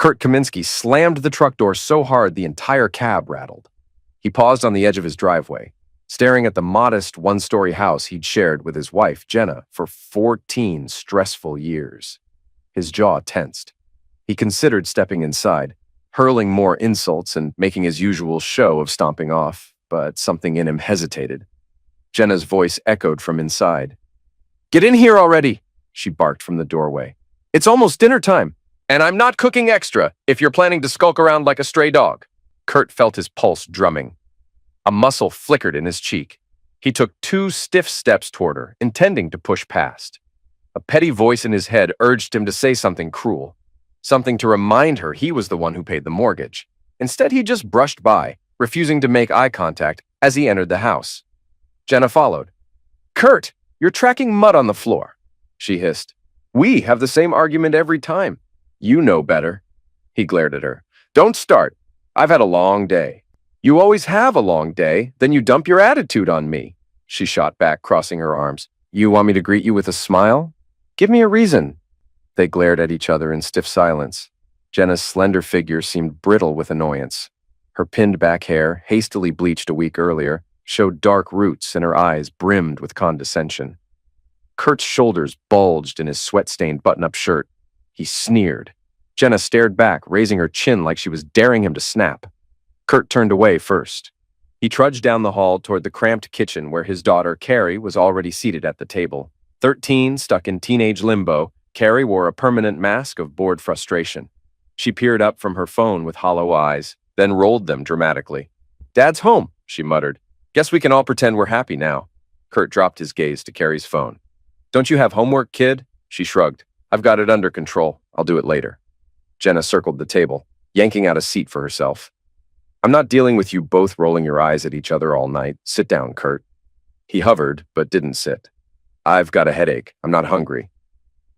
Kurt Kaminsky slammed the truck door so hard the entire cab rattled. He paused on the edge of his driveway, staring at the modest one-story house he'd shared with his wife, Jenna, for 14 stressful years. His jaw tensed. He considered stepping inside, hurling more insults and making his usual show of stomping off, but something in him hesitated. Jenna's voice echoed from inside. "Get in here already," she barked from the doorway. "It's almost dinner time, and I'm not cooking extra if you're planning to skulk around like a stray dog." Kurt felt his pulse drumming. A muscle flickered in his cheek. He took 2 stiff steps toward her, intending to push past. A petty voice in his head urged him to say something cruel, something to remind her he was the one who paid the mortgage. Instead, he just brushed by, refusing to make eye contact as he entered the house. Jenna followed. "Kurt, you're tracking mud on the floor," she hissed. "We have the same argument every time. You know better." He glared at her. "Don't start. I've had a long day." "You always have a long day, then you dump your attitude on me," she shot back, crossing her arms. "You want me to greet you with a smile? Give me a reason." They glared at each other in stiff silence. Jenna's slender figure seemed brittle with annoyance. Her pinned-back hair, hastily bleached a week earlier, showed dark roots and her eyes brimmed with condescension. Kurt's shoulders bulged in his sweat-stained button-up shirt. He sneered. Jenna stared back, raising her chin like she was daring him to snap. Kurt turned away first. He trudged down the hall toward the cramped kitchen where his daughter, Carrie, was already seated at the table. 13, stuck in teenage limbo, Carrie wore a permanent mask of bored frustration. She peered up from her phone with hollow eyes, then rolled them dramatically. "Dad's home," she muttered. "Guess we can all pretend we're happy now." Kurt dropped his gaze to Carrie's phone. "Don't you have homework, kid?" She shrugged. "I've got it under control. I'll do it later." Jenna circled the table, yanking out a seat for herself. "I'm not dealing with you both rolling your eyes at each other all night. Sit down, Kurt." He hovered, but didn't sit. "I've got a headache. I'm not hungry."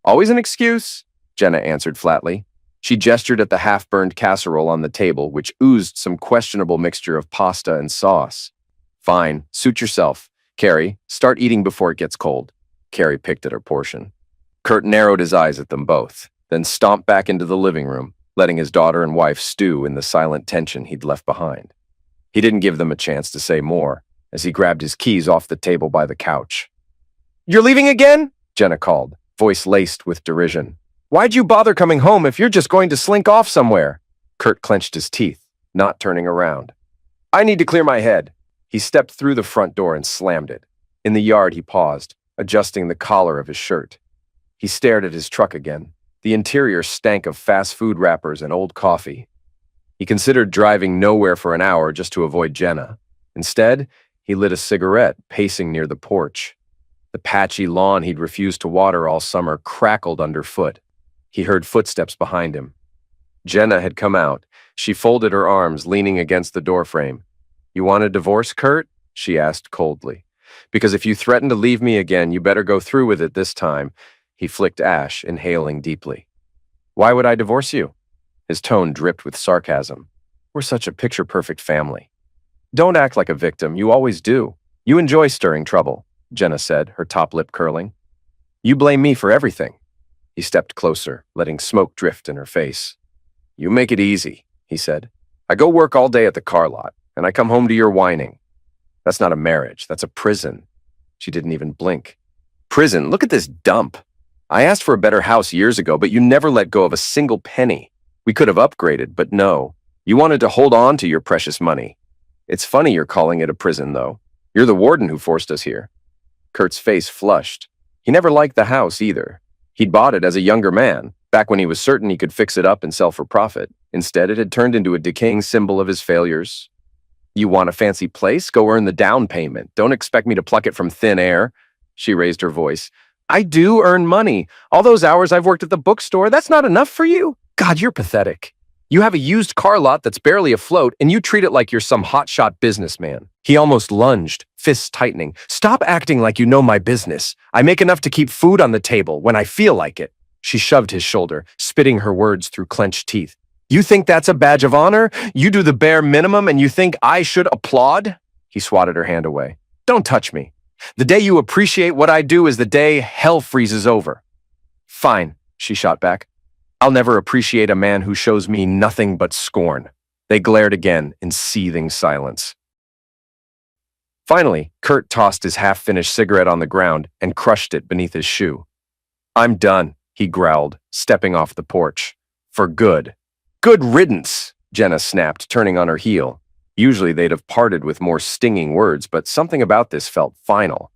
"Always an excuse," Jenna answered flatly. She gestured at the half-burned casserole on the table, which oozed some questionable mixture of pasta and sauce. "Fine, suit yourself. Carrie, start eating before it gets cold." Carrie picked at her portion. Kurt narrowed his eyes at them both, then stomped back into the living room, letting his daughter and wife stew in the silent tension he'd left behind. He didn't give them a chance to say more, as he grabbed his keys off the table by the couch. "You're leaving again?" Jenna called, voice laced with derision. "Why'd you bother coming home if you're just going to slink off somewhere?" Kurt clenched his teeth, not turning around. "I need to clear my head." He stepped through the front door and slammed it. In the yard, he paused, adjusting the collar of his shirt. He stared at his truck again. The interior stank of fast food wrappers and old coffee. He considered driving nowhere for an hour just to avoid Jenna. Instead, he lit a cigarette, pacing near the porch. The patchy lawn he'd refused to water all summer crackled underfoot. He heard footsteps behind him. Jenna had come out. She folded her arms, leaning against the doorframe. "You want a divorce, Kurt?" she asked coldly. "Because if you threaten to leave me again, you better go through with it this time." He flicked ash, inhaling deeply. "Why would I divorce you?" His tone dripped with sarcasm. "We're such a picture-perfect family." "Don't act like a victim. You always do. You enjoy stirring trouble," Jenna said, her top lip curling. "You blame me for everything." He stepped closer, letting smoke drift in her face. "You make it easy," he said. "I go work all day at the car lot, and I come home to your whining. That's not a marriage. That's a prison." She didn't even blink. "Prison? Look at this dump. I asked for a better house years ago, but you never let go of a single penny. We could have upgraded, but no. You wanted to hold on to your precious money. It's funny you're calling it a prison, though. You're the warden who forced us here." Kurt's face flushed. He never liked the house either. He'd bought it as a younger man, back when he was certain he could fix it up and sell for profit. Instead, it had turned into a decaying symbol of his failures. "You want a fancy place? Go earn the down payment. Don't expect me to pluck it from thin air." She raised her voice. "I do earn money. All those hours I've worked at the bookstore, that's not enough for you? God, you're pathetic. You have a used car lot that's barely afloat, and you treat it like you're some hotshot businessman." He almost lunged, fists tightening. "Stop acting like you know my business. I make enough to keep food on the table when I feel like it." She shoved his shoulder, spitting her words through clenched teeth. "You think that's a badge of honor? You do the bare minimum and you think I should applaud?" He swatted her hand away. "Don't touch me. The day you appreciate what I do is the day hell freezes over." "Fine," she shot back. I'll never appreciate a man who shows me nothing but scorn. They glared again in seething silence. Finally, Kurt tossed his half-finished cigarette on the ground and crushed it beneath his shoe. I'm done, he growled, stepping off the porch. For good. Good riddance, Jenna snapped, turning on her heel. Usually they'd have parted with more stinging words, but something about this felt final.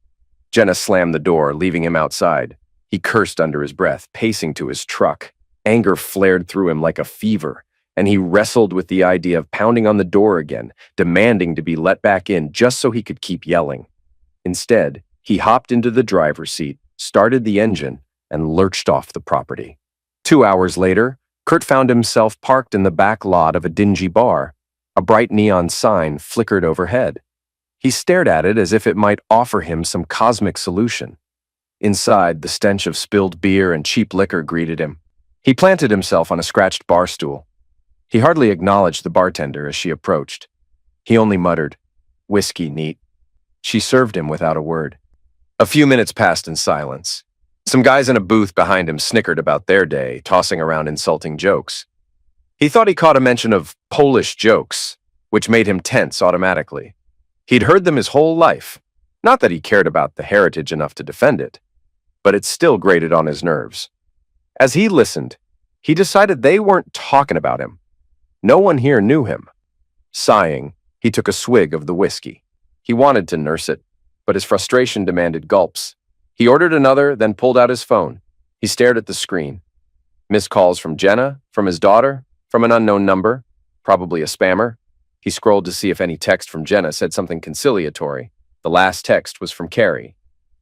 Jenna slammed the door, leaving him outside. He cursed under his breath, pacing to his truck. Anger flared through him like a fever, and he wrestled with the idea of pounding on the door again, demanding to be let back in just so he could keep yelling. Instead, he hopped into the driver's seat, started the engine, and lurched off the property. 2 hours later, Kurt found himself parked in the back lot of a dingy bar. A bright neon sign flickered overhead. He stared at it as if it might offer him some cosmic solution. Inside, the stench of spilled beer and cheap liquor greeted him. He planted himself on a scratched bar stool. He hardly acknowledged the bartender as she approached. He only muttered, "Whiskey, neat." She served him without a word. A few minutes passed in silence. Some guys in a booth behind him snickered about their day, tossing around insulting jokes. He thought he caught a mention of Polish jokes, which made him tense automatically. He'd heard them his whole life. Not that he cared about the heritage enough to defend it, but it still grated on his nerves. As he listened, he decided they weren't talking about him. No one here knew him. Sighing, he took a swig of the whiskey. He wanted to nurse it, but his frustration demanded gulps. He ordered another, then pulled out his phone. He stared at the screen. Missed calls from Jenna, from his daughter, from an unknown number, probably a spammer. He scrolled to see if any text from Jenna said something conciliatory. The last text was from Carrie.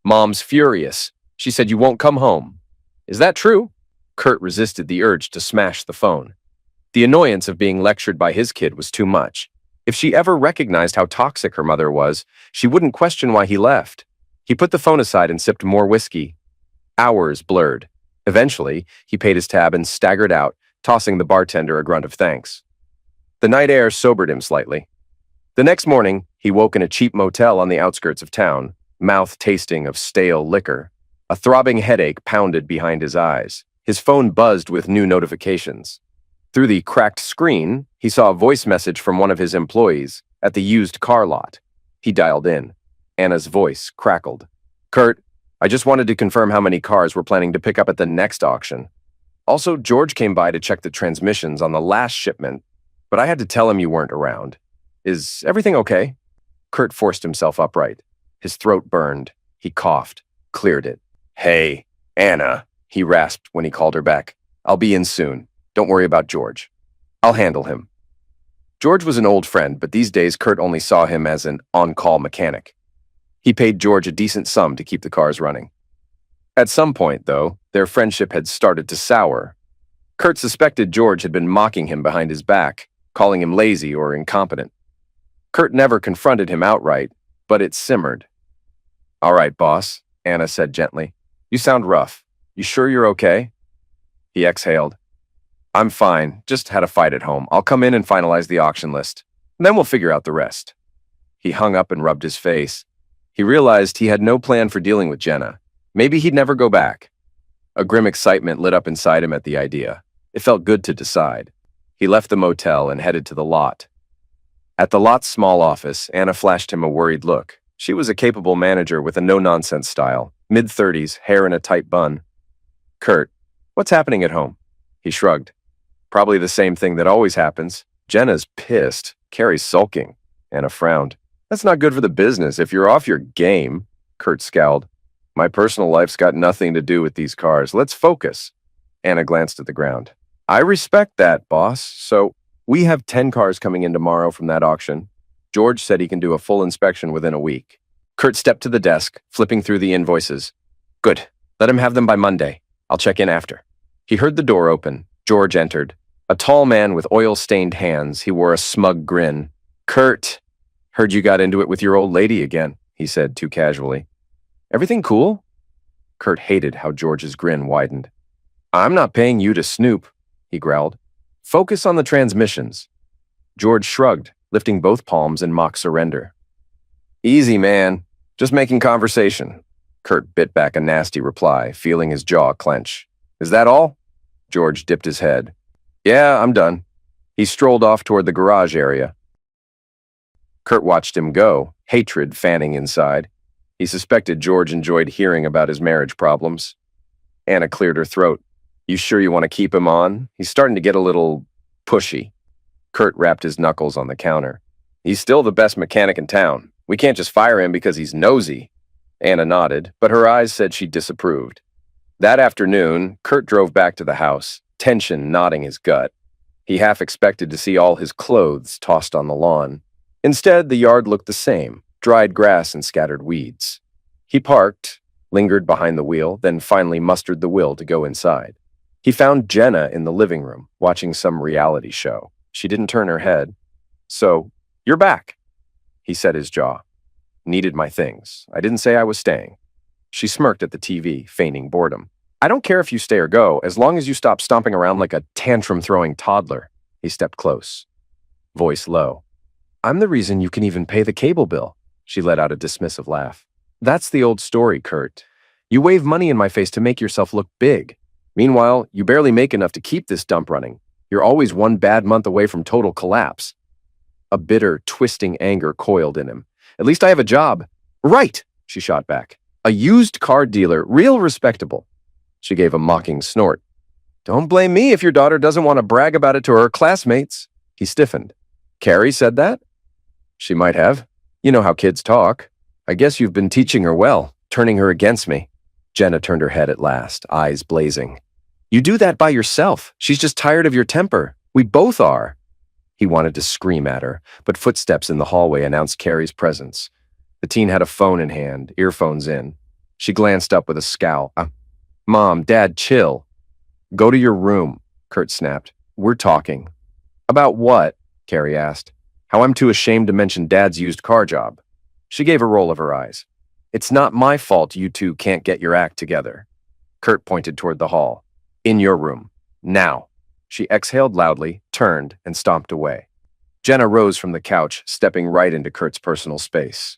"Mom's furious. She said you won't come home." Is that true? Kurt resisted the urge to smash the phone. The annoyance of being lectured by his kid was too much. If she ever recognized how toxic her mother was, she wouldn't question why he left. He put the phone aside and sipped more whiskey. Hours blurred. Eventually, he paid his tab and staggered out, tossing the bartender a grunt of thanks. The night air sobered him slightly. The next morning, he woke in a cheap motel on the outskirts of town, mouth tasting of stale liquor. A throbbing headache pounded behind his eyes. His phone buzzed with new notifications. Through the cracked screen, he saw a voice message from one of his employees at the used car lot. He dialed in. Anna's voice crackled. "Kurt, I just wanted to confirm how many cars we're planning to pick up at the next auction. Also, George came by to check the transmissions on the last shipment, but I had to tell him you weren't around. Is everything okay?" Kurt forced himself upright. His throat burned. He coughed, cleared it. "Hey, Anna," he rasped when he called her back. "I'll be in soon. Don't worry about George. I'll handle him." George was an old friend, but these days Kurt only saw him as an on-call mechanic. He paid George a decent sum to keep the cars running. At some point, though, their friendship had started to sour. Kurt suspected George had been mocking him behind his back, calling him lazy or incompetent. Kurt never confronted him outright, but it simmered. "All right, boss," Anna said gently. "You sound rough. You sure you're okay?" He exhaled. "I'm fine. Just had a fight at home. I'll come in and finalize the auction list. And then we'll figure out the rest." He hung up and rubbed his face. He realized he had no plan for dealing with Jenna. Maybe he'd never go back. A grim excitement lit up inside him at the idea. It felt good to decide. He left the motel and headed to the lot. At the lot's small office, Anna flashed him a worried look. She was a capable manager with a no-nonsense style, mid-30s, hair in a tight bun. "Kurt, what's happening at home?" He shrugged. "Probably the same thing that always happens. Jenna's pissed. Carrie's sulking." Anna frowned. "That's not good for the business. If you're off your game," Kurt scowled. "My personal life's got nothing to do with these cars. Let's focus." Anna glanced at the ground. "I respect that, boss. So, we have 10 cars coming in tomorrow from that auction. George said he can do a full inspection within a week." Kurt stepped to the desk, flipping through the invoices. "Good. Let him have them by Monday. I'll check in after." He heard the door open. George entered. A tall man with oil-stained hands, he wore a smug grin. "Kurt, heard you got into it with your old lady again," he said too casually. "Everything cool?" Kurt hated how George's grin widened. "I'm not paying you to snoop," he growled. "Focus on the transmissions." George shrugged, lifting both palms in mock surrender. "Easy, man. Just making conversation." Kurt bit back a nasty reply, feeling his jaw clench. "Is that all?" George dipped his head. Yeah, I'm done. He strolled off toward the garage area. Kurt watched him go, hatred fanning inside. He suspected George enjoyed hearing about his marriage problems. Anna cleared her throat. You sure you want to keep him on? He's starting to get a little pushy. Kurt rapped his knuckles on the counter. He's still the best mechanic in town. We can't just fire him because he's nosy. Anna nodded, but her eyes said she disapproved. That afternoon, Kurt drove back to the house, tension knotting his gut. He half expected to see all his clothes tossed on the lawn. Instead, the yard looked the same, dried grass and scattered weeds. He parked, lingered behind the wheel, then finally mustered the will to go inside. He found Jenna in the living room, watching some reality show. She didn't turn her head. So, you're back, he set his jaw. Needed my things. I didn't say I was staying. She smirked at the TV, feigning boredom. I don't care if you stay or go, as long as you stop stomping around like a tantrum-throwing toddler. He stepped close, voice low. I'm the reason you can even pay the cable bill. She let out a dismissive laugh. That's the old story, Kurt. You wave money in my face to make yourself look big. Meanwhile, you barely make enough to keep this dump running. You're always one bad month away from total collapse. A bitter, twisting anger coiled in him. At least I have a job. Right, she shot back. A used car dealer, real respectable. She gave a mocking snort. Don't blame me if your daughter doesn't want to brag about it to her classmates. He stiffened. Carrie said that? She might have. You know how kids talk. I guess you've been teaching her well, turning her against me. Jenna turned her head at last, eyes blazing. You do that by yourself. She's just tired of your temper. We both are. He wanted to scream at her, but footsteps in the hallway announced Carrie's presence. The teen had a phone in hand, earphones in. She glanced up with a scowl. Mom, Dad, chill. Go to your room, Kurt snapped. We're talking. About what? Carrie asked. How I'm too ashamed to mention Dad's used car job. She gave a roll of her eyes. It's not my fault you two can't get your act together. Kurt pointed toward the hall. In your room. Now. She exhaled loudly, turned, and stomped away. Jenna rose from the couch, stepping right into Kurt's personal space.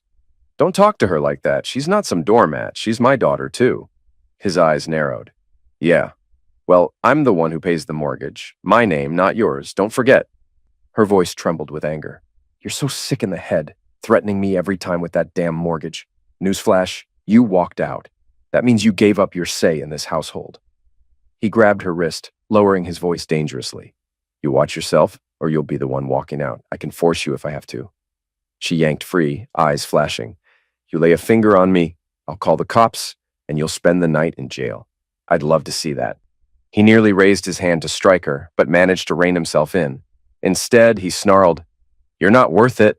Don't talk to her like that. She's not some doormat. She's my daughter, too. His eyes narrowed. Yeah. Well, I'm the one who pays the mortgage. My name, not yours. Don't forget. Her voice trembled with anger. You're so sick in the head, threatening me every time with that damn mortgage. Newsflash, you walked out. That means you gave up your say in this household. He grabbed her wrist, lowering his voice dangerously. You watch yourself, or you'll be the one walking out. I can force you if I have to. She yanked free, eyes flashing. You lay a finger on me, I'll call the cops, and you'll spend the night in jail. I'd love to see that. He nearly raised his hand to strike her, but managed to rein himself in. Instead, he snarled, You're not worth it.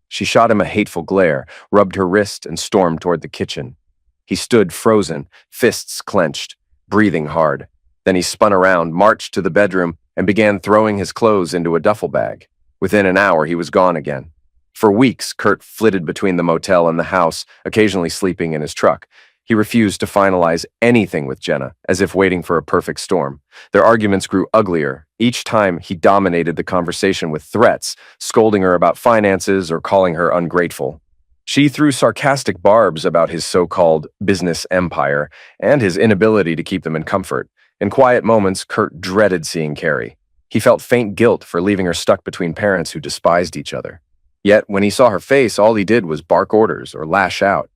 She shot him a hateful glare, rubbed her wrist, and stormed toward the kitchen. He stood frozen, fists clenched, breathing hard. Then he spun around, marched to the bedroom, and began throwing his clothes into a duffel bag. Within an hour, he was gone again. For weeks, Kurt flitted between the motel and the house, occasionally sleeping in his truck. He refused to finalize anything with Jenna, as if waiting for a perfect storm. Their arguments grew uglier. Each time, he dominated the conversation with threats, scolding her about finances or calling her ungrateful. She threw sarcastic barbs about his so-called business empire and his inability to keep them in comfort. In quiet moments, Kurt dreaded seeing Carrie. He felt faint guilt for leaving her stuck between parents who despised each other. Yet, when he saw her face, all he did was bark orders or lash out.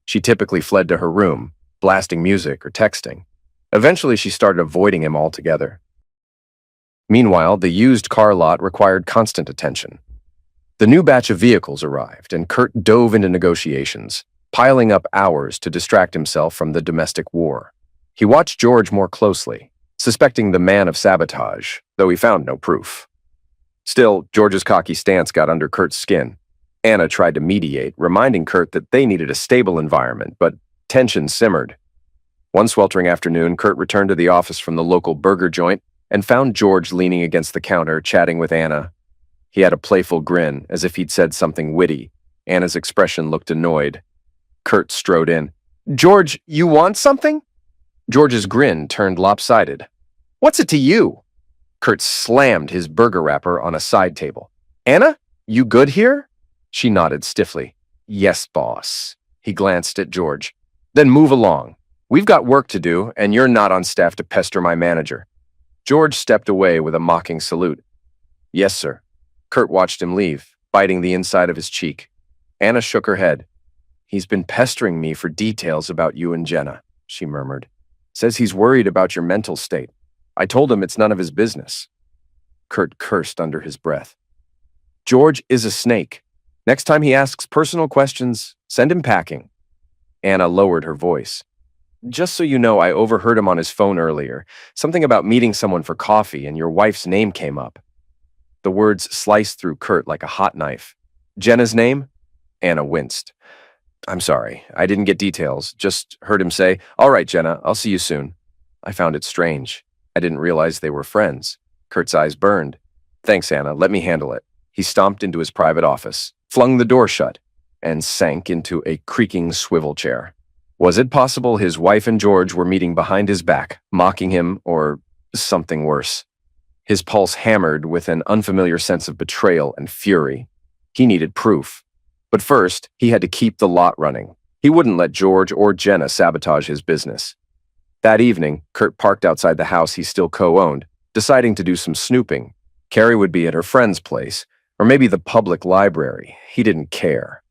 She typically fled to her room, blasting music or texting. Eventually, she started avoiding him altogether. Meanwhile, the used car lot required constant attention. The new batch of vehicles arrived, and Kurt dove into negotiations, piling up hours to distract himself from the domestic war. He watched George more closely, suspecting the man of sabotage, though he found no proof. Still, George's cocky stance got under Kurt's skin. Anna tried to mediate, reminding Kurt that they needed a stable environment, but tension simmered. One sweltering afternoon, Kurt returned to the office from the local burger joint and found George leaning against the counter, chatting with Anna. He had a playful grin, as if he'd said something witty. Anna's expression looked annoyed. Kurt strode in. George, you want something? George's grin turned lopsided. What's it to you? Kurt slammed his burger wrapper on a side table. Anna, you good here? She nodded stiffly. Yes, boss. He glanced at George. Then move along. We've got work to do, and you're not on staff to pester my manager. George stepped away with a mocking salute. Yes, sir. Kurt watched him leave, biting the inside of his cheek. Anna shook her head. He's been pestering me for details about you and Jenna, she murmured. Says he's worried about your mental state. I told him it's none of his business. Kurt cursed under his breath. George is a snake. Next time he asks personal questions, send him packing. Anna lowered her voice. Just so you know, I overheard him on his phone earlier. Something about meeting someone for coffee, and your wife's name came up. The words sliced through Kurt like a hot knife. Jenna's name? Anna winced. I'm sorry, I didn't get details. Just heard him say, all right, Jenna, I'll see you soon. I found it strange. I didn't realize they were friends. Kurt's eyes burned. Thanks, Anna. Let me handle it. He stomped into his private office, flung the door shut, and sank into a creaking swivel chair. Was it possible his wife and George were meeting behind his back, mocking him, or something worse? His pulse hammered with an unfamiliar sense of betrayal and fury. He needed proof. But first, he had to keep the lot running. He wouldn't let George or Jenna sabotage his business. That evening, Kurt parked outside the house he still co-owned, deciding to do some snooping. Carrie would be at her friend's place, or maybe the public library. He didn't care.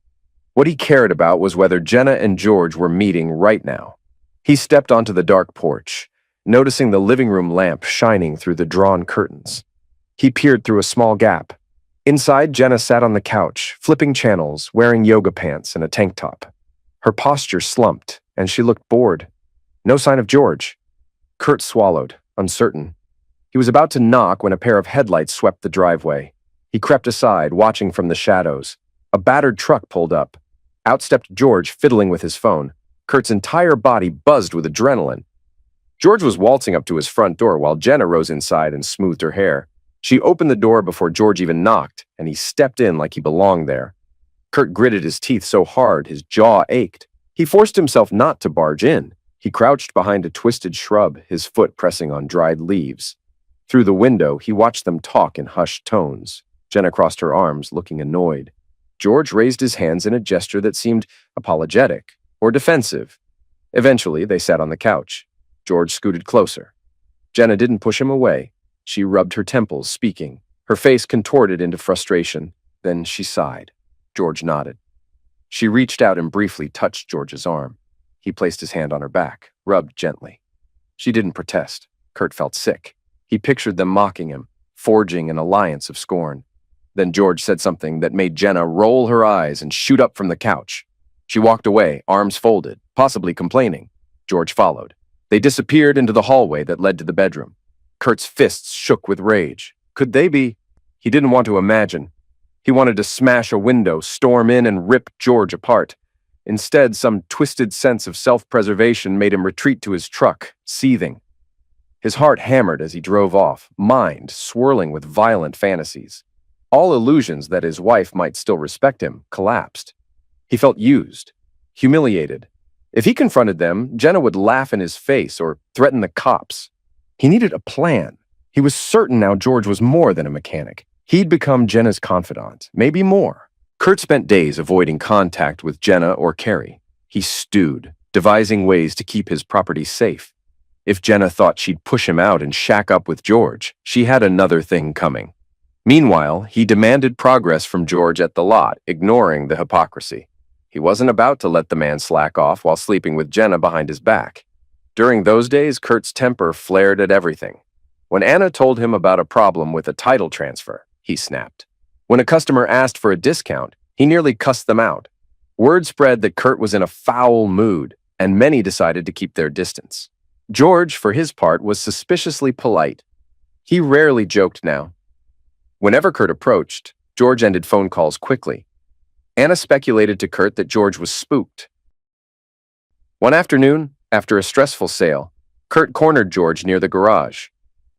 What he cared about was whether Jenna and George were meeting right now. He stepped onto the dark porch, noticing the living room lamp shining through the drawn curtains. He peered through a small gap. Inside, Jenna sat on the couch, flipping channels, wearing yoga pants and a tank top. Her posture slumped, and she looked bored. No sign of George. Kurt swallowed, uncertain. He was about to knock when a pair of headlights swept the driveway. He crept aside, watching from the shadows. A battered truck pulled up. Out stepped George, fiddling with his phone. Kurt's entire body buzzed with adrenaline. George was waltzing up to his front door while Jenna rose inside and smoothed her hair. She opened the door before George even knocked, and he stepped in like he belonged there. Kurt gritted his teeth so hard his jaw ached. He forced himself not to barge in. He crouched behind a twisted shrub, his foot pressing on dried leaves. Through the window, he watched them talk in hushed tones. Jenna crossed her arms, looking annoyed. George raised his hands in a gesture that seemed apologetic or defensive. Eventually, they sat on the couch. George scooted closer. Jenna didn't push him away. She rubbed her temples, speaking. Her face contorted into frustration. Then she sighed. George nodded. She reached out and briefly touched George's arm. He placed his hand on her back, rubbed gently. She didn't protest. Kurt felt sick. He pictured them mocking him, forging an alliance of scorn. Then George said something that made Jenna roll her eyes and shoot up from the couch. She walked away, arms folded, possibly complaining. George followed. They disappeared into the hallway that led to the bedroom. Kurt's fists shook with rage. Could they be? He didn't want to imagine. He wanted to smash a window, storm in, and rip George apart. Instead, some twisted sense of self-preservation made him retreat to his truck, seething. His heart hammered as he drove off, mind swirling with violent fantasies. All illusions that his wife might still respect him collapsed. He felt used, humiliated. If he confronted them, Jenna would laugh in his face or threaten the cops. He needed a plan. He was certain now George was more than a mechanic. He'd become Jenna's confidant, maybe more. Kurt spent days avoiding contact with Jenna or Carrie. He stewed, devising ways to keep his property safe. If Jenna thought she'd push him out and shack up with George, she had another thing coming. Meanwhile, he demanded progress from George at the lot, ignoring the hypocrisy. He wasn't about to let the man slack off while sleeping with Jenna behind his back. During those days, Kurt's temper flared at everything. When Anna told him about a problem with a title transfer, he snapped. When a customer asked for a discount, he nearly cussed them out. Word spread that Kurt was in a foul mood, and many decided to keep their distance. George, for his part, was suspiciously polite. He rarely joked now. Whenever Kurt approached, George ended phone calls quickly. Anna speculated to Kurt that George was spooked. One afternoon, after a stressful sale, Kurt cornered George near the garage.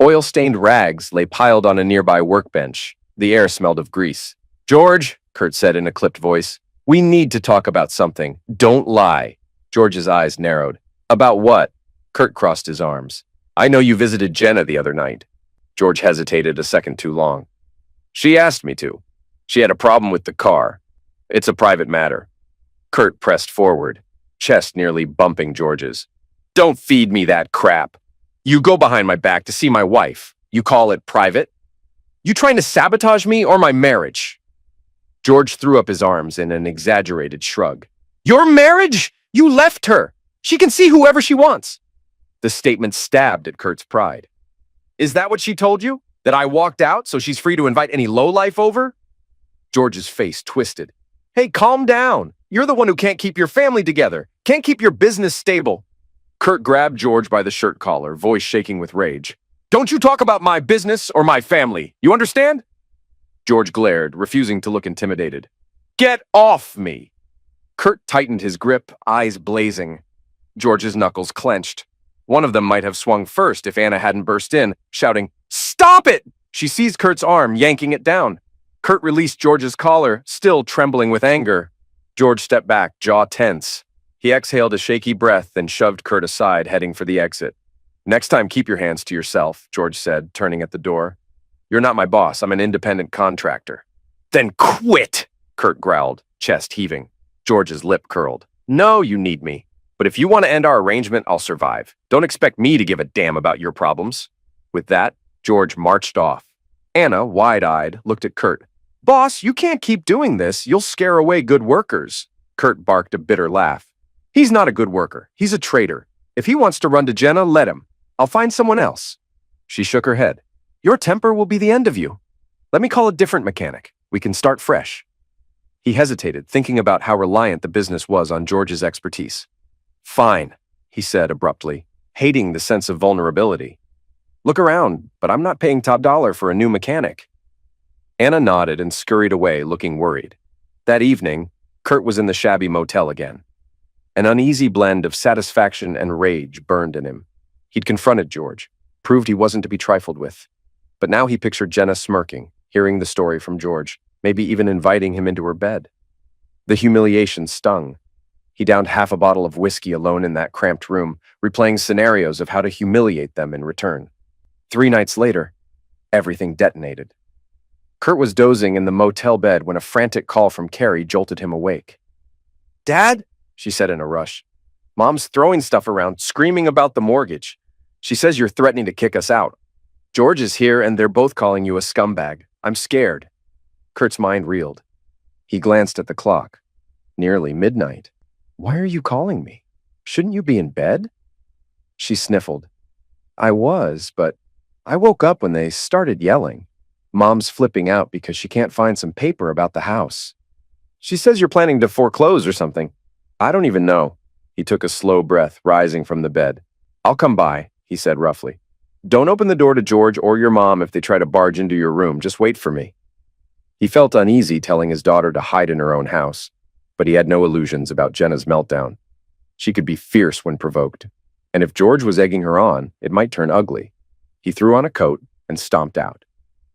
Oil-stained rags lay piled on a nearby workbench. The air smelled of grease. "George," Kurt said in a clipped voice, "we need to talk about something. Don't lie." George's eyes narrowed. "About what?" Kurt crossed his arms. "I know you visited Jenna the other night." George hesitated a second too long. "She asked me to. She had a problem with the car. It's a private matter." Kurt pressed forward, chest nearly bumping George's. "Don't feed me that crap." You go behind my back to see my wife. You call it private? You trying to sabotage me or my marriage? George threw up his arms in an exaggerated shrug. Your marriage? You left her. She can see whoever she wants. The statement stabbed at Kurt's pride. Is that what she told you? That I walked out so she's free to invite any lowlife over? George's face twisted. Hey, calm down. You're the one who can't keep your family together, can't keep your business stable. Kurt grabbed George by the shirt collar, voice shaking with rage. Don't you talk about my business or my family, you understand? George glared, refusing to look intimidated. Get off me! Kurt tightened his grip, eyes blazing. George's knuckles clenched. One of them might have swung first if Anna hadn't burst in, shouting, Stop it! She seized Kurt's arm, yanking it down. Kurt released George's collar, still trembling with anger. George stepped back, jaw tense. He exhaled a shaky breath and shoved Kurt aside, heading for the exit. Next time, keep your hands to yourself, George said, turning at the door. You're not my boss. I'm an independent contractor. Then quit, Kurt growled, chest heaving. George's lip curled. No, you need me. But if you want to end our arrangement, I'll survive. Don't expect me to give a damn about your problems. With that, George marched off. Anna, wide-eyed, looked at Kurt. Boss, you can't keep doing this. You'll scare away good workers. Kurt barked a bitter laugh. He's not a good worker. He's a traitor. If he wants to run to Jenna, let him. I'll find someone else. She shook her head. Your temper will be the end of you. Let me call a different mechanic. We can start fresh. He hesitated, thinking about how reliant the business was on George's expertise. Fine, he said abruptly, hating the sense of vulnerability. Look around, but I'm not paying top dollar for a new mechanic. Anna nodded and scurried away, looking worried. That evening, Kurt was in the shabby motel again. An uneasy blend of satisfaction and rage burned in him. He'd confronted George, proved he wasn't to be trifled with. But now he pictured Jenna smirking, hearing the story from George, maybe even inviting him into her bed. The humiliation stung. He downed half a bottle of whiskey alone in that cramped room, replaying scenarios of how to humiliate them in return. 3 nights later, everything detonated. Kurt was dozing in the motel bed when a frantic call from Carrie jolted him awake. Dad? She said in a rush. Mom's throwing stuff around, screaming about the mortgage. She says you're threatening to kick us out. George is here and they're both calling you a scumbag. I'm scared. Kurt's mind reeled. He glanced at the clock. Nearly midnight. Why are you calling me? Shouldn't you be in bed? She sniffled. I was, but I woke up when they started yelling. Mom's flipping out because she can't find some paper about the house. She says you're planning to foreclose or something. I don't even know. He took a slow breath, rising from the bed. I'll come by, he said roughly. Don't open the door to George or your mom if they try to barge into your room. Just wait for me. He felt uneasy telling his daughter to hide in her own house, but he had no illusions about Jenna's meltdown. She could be fierce when provoked, and if George was egging her on, it might turn ugly. He threw on a coat and stomped out.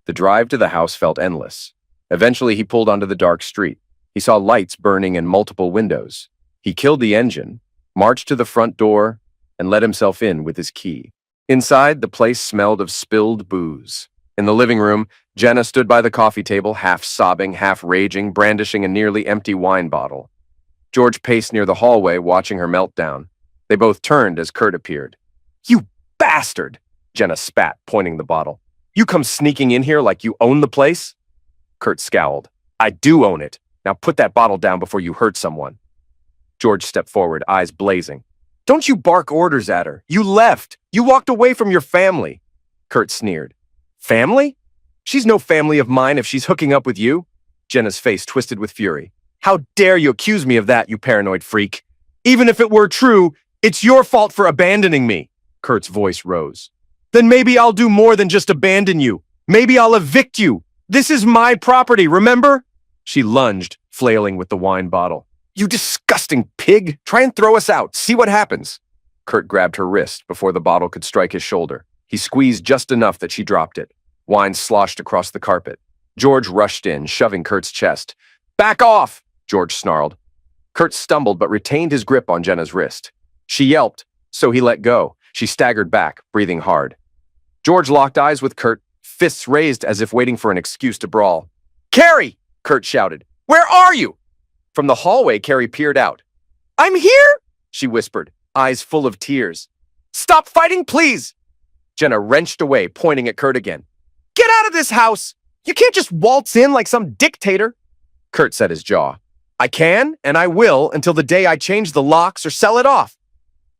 The drive to the house felt endless. Eventually, he pulled onto the dark street. He saw lights burning in multiple windows. He killed the engine, marched to the front door, and let himself in with his key. Inside, the place smelled of spilled booze. In the living room, Jenna stood by the coffee table, half sobbing, half raging, brandishing a nearly empty wine bottle. George paced near the hallway, watching her meltdown. They both turned as Kurt appeared. You bastard! Jenna spat, pointing the bottle. You come sneaking in here like you own the place? Kurt scowled. I do own it. Now put that bottle down before you hurt someone. George stepped forward, eyes blazing. Don't you bark orders at her. You left. You walked away from your family. Kurt sneered. Family? She's no family of mine if she's hooking up with you. Jenna's face twisted with fury. How dare you accuse me of that, you paranoid freak? Even if it were true, it's your fault for abandoning me. Kurt's voice rose. Then maybe I'll do more than just abandon you. Maybe I'll evict you. This is my property, remember? She lunged, flailing with the wine bottle. You disgusting pig! Try and throw us out. See what happens. Kurt grabbed her wrist before the bottle could strike his shoulder. He squeezed just enough that she dropped it. Wine sloshed across the carpet. George rushed in, shoving Kurt's chest. Back off! George snarled. Kurt stumbled but retained his grip on Jenna's wrist. She yelped, so he let go. She staggered back, breathing hard. George locked eyes with Kurt, fists raised as if waiting for an excuse to brawl. Carrie! Kurt shouted. Where are you? From the hallway, Carrie peered out. I'm here, she whispered, eyes full of tears. Stop fighting, please! Jenna wrenched away, pointing at Kurt again. Get out of this house! You can't just waltz in like some dictator. Kurt set his jaw. I can, and I will, until the day I change the locks or sell it off.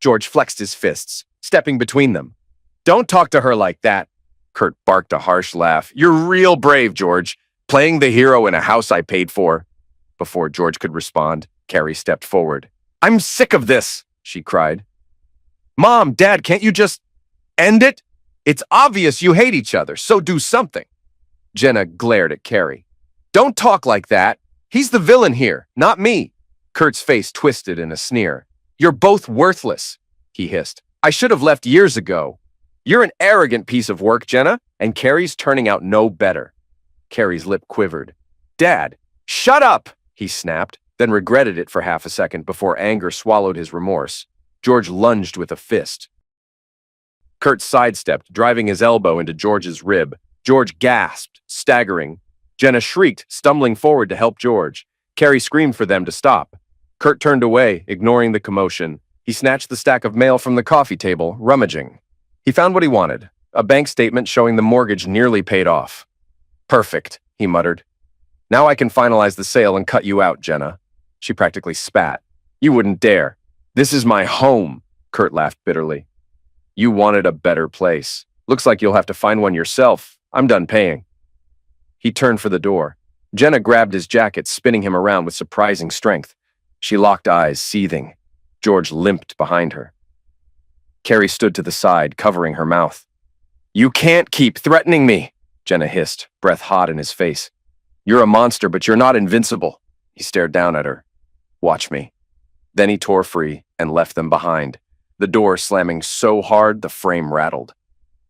George flexed his fists, stepping between them. Don't talk to her like that. Kurt barked a harsh laugh. You're real brave, George, playing the hero in a house I paid for. Before George could respond, Carrie stepped forward. I'm sick of this, she cried. Mom, Dad, can't you just end it? It's obvious you hate each other, so do something. Jenna glared at Carrie. Don't talk like that. He's the villain here, not me. Kurt's face twisted in a sneer. You're both worthless, he hissed. I should have left years ago. You're an arrogant piece of work, Jenna, and Carrie's turning out no better. Carrie's lip quivered. Dad, shut up, he snapped, then regretted it for half a second before anger swallowed his remorse. George lunged with a fist. Kurt sidestepped, driving his elbow into George's rib. George gasped, staggering. Jenna shrieked, stumbling forward to help George. Carrie screamed for them to stop. Kurt turned away, ignoring the commotion. He snatched the stack of mail from the coffee table, rummaging. He found what he wanted, a bank statement showing the mortgage nearly paid off. Perfect, he muttered. Now I can finalize the sale and cut you out, Jenna. She practically spat. You wouldn't dare. This is my home, Kurt laughed bitterly. You wanted a better place. Looks like you'll have to find one yourself. I'm done paying. He turned for the door. Jenna grabbed his jacket, spinning him around with surprising strength. She locked eyes, seething. George limped behind her. Carrie stood to the side, covering her mouth. You can't keep threatening me, Jenna hissed, breath hot in his face. You're a monster, but you're not invincible. He stared down at her. Watch me. Then he tore free and left them behind, the door slamming so hard the frame rattled.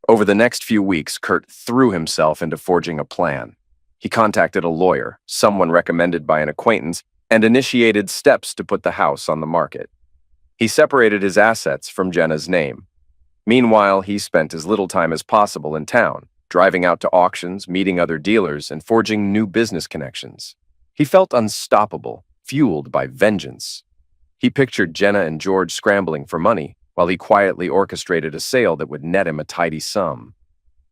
Over the next few weeks, Kurt threw himself into forging a plan. He contacted a lawyer, someone recommended by an acquaintance, and initiated steps to put the house on the market. He separated his assets from Jenna's name. Meanwhile, he spent as little time as possible in town, driving out to auctions, meeting other dealers, and forging new business connections. He felt unstoppable, fueled by vengeance. He pictured Jenna and George scrambling for money, while he quietly orchestrated a sale that would net him a tidy sum.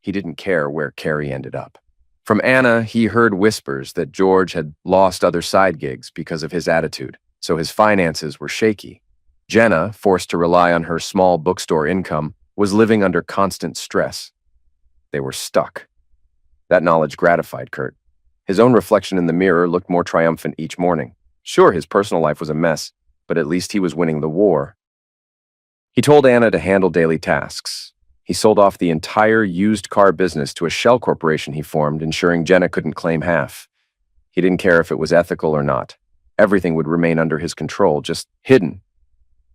He didn't care where Carrie ended up. From Anna, he heard whispers that George had lost other side gigs because of his attitude, so his finances were shaky. Jenna, forced to rely on her small bookstore income, was living under constant stress. They were stuck. That knowledge gratified Kurt. His own reflection in the mirror looked more triumphant each morning. Sure, his personal life was a mess, but at least he was winning the war. He told Anna to handle daily tasks. He sold off the entire used car business to a shell corporation he formed, ensuring Jenna couldn't claim half. He didn't care if it was ethical or not. Everything would remain under his control, just hidden.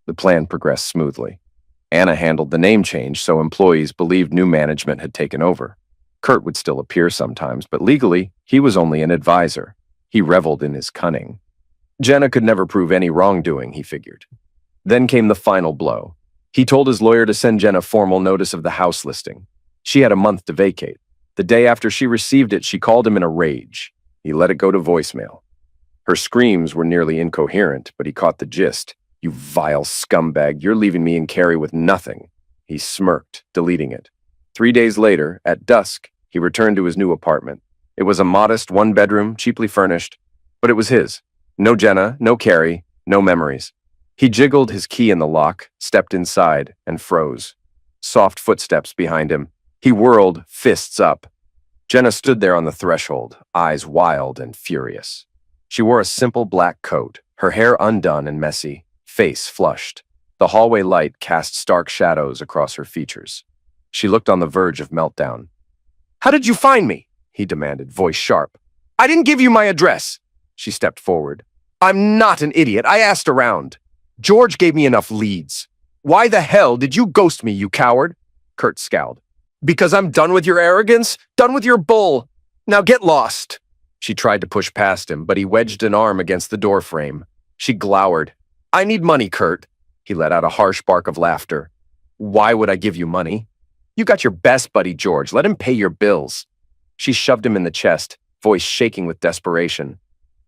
The plan progressed smoothly. Anna handled the name change so employees believed new management had taken over. Kurt would still appear sometimes, but legally, he was only an advisor. He reveled in his cunning. Jenna could never prove any wrongdoing, he figured. Then came the final blow. He told his lawyer to send Jenna formal notice of the house listing. She had a month to vacate. The day after she received it, she called him in a rage. He let it go to voicemail. Her screams were nearly incoherent, but he caught the gist. You vile scumbag, you're leaving me and Carrie with nothing. He smirked, deleting it. 3 days later, at dusk, he returned to his new apartment. It was a modest one-bedroom, cheaply furnished, but it was his. No Jenna, no Carrie, no memories. He jiggled his key in the lock, stepped inside, and froze. Soft footsteps behind him. He whirled, fists up. Jenna stood there on the threshold, eyes wild and furious. She wore a simple black coat, her hair undone and messy, face flushed. The hallway light cast stark shadows across her features. She looked on the verge of meltdown. How did you find me? He demanded, voice sharp. I didn't give you my address. She stepped forward. I'm not an idiot. I asked around. George gave me enough leads. Why the hell did you ghost me, you coward? Kurt scowled. Because I'm done with your arrogance, done with your bull. Now get lost. She tried to push past him, but he wedged an arm against the doorframe. She glowered. I need money, Kurt. He let out a harsh bark of laughter. Why would I give you money? You got your best buddy, George. Let him pay your bills. She shoved him in the chest, voice shaking with desperation.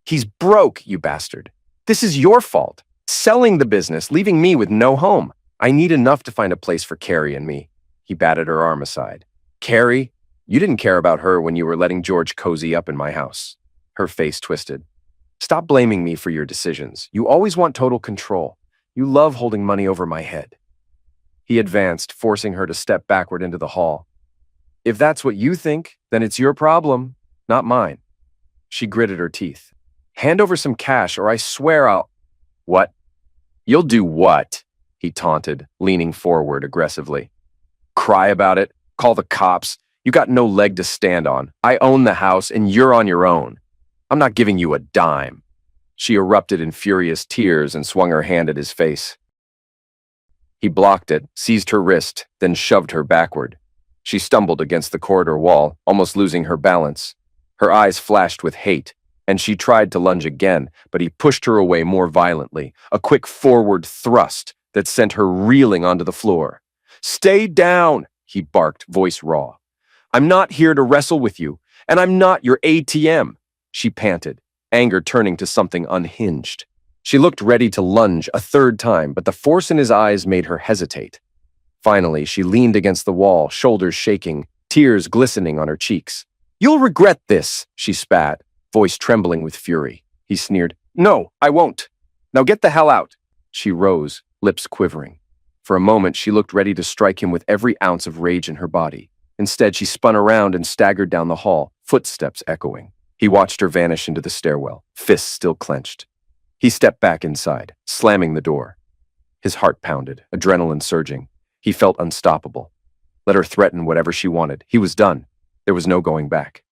He's broke, you bastard. This is your fault. Selling the business, leaving me with no home. I need enough to find a place for Carrie and me. He batted her arm aside. Carrie, you didn't care about her when you were letting George cozy up in my house. Her face twisted. Stop blaming me for your decisions. You always want total control. You love holding money over my head. He advanced, forcing her to step backward into the hall. If that's what you think, then it's your problem, not mine. She gritted her teeth. Hand over some cash or I swear I'll… What? You'll do what? He taunted, leaning forward aggressively. Cry about it? Call the cops? You got no leg to stand on. I own the house and you're on your own. I'm not giving you a dime. She erupted in furious tears and swung her hand at his face. He blocked it, seized her wrist, then shoved her backward. She stumbled against the corridor wall, almost losing her balance. Her eyes flashed with hate, and she tried to lunge again, but he pushed her away more violently, a quick forward thrust that sent her reeling onto the floor. Stay down, he barked, voice raw. I'm not here to wrestle with you, and I'm not your ATM, she panted, anger turning to something unhinged. She looked ready to lunge a third time, but the force in his eyes made her hesitate. Finally, she leaned against the wall, shoulders shaking, tears glistening on her cheeks. You'll regret this, she spat, voice trembling with fury. He sneered, No, I won't. Now get the hell out. She rose, lips quivering. For a moment, she looked ready to strike him with every ounce of rage in her body. Instead, she spun around and staggered down the hall, footsteps echoing. He watched her vanish into the stairwell, fists still clenched. He stepped back inside, slamming the door. His heart pounded, adrenaline surging. He felt unstoppable. Let her threaten whatever she wanted. He was done. There was no going back.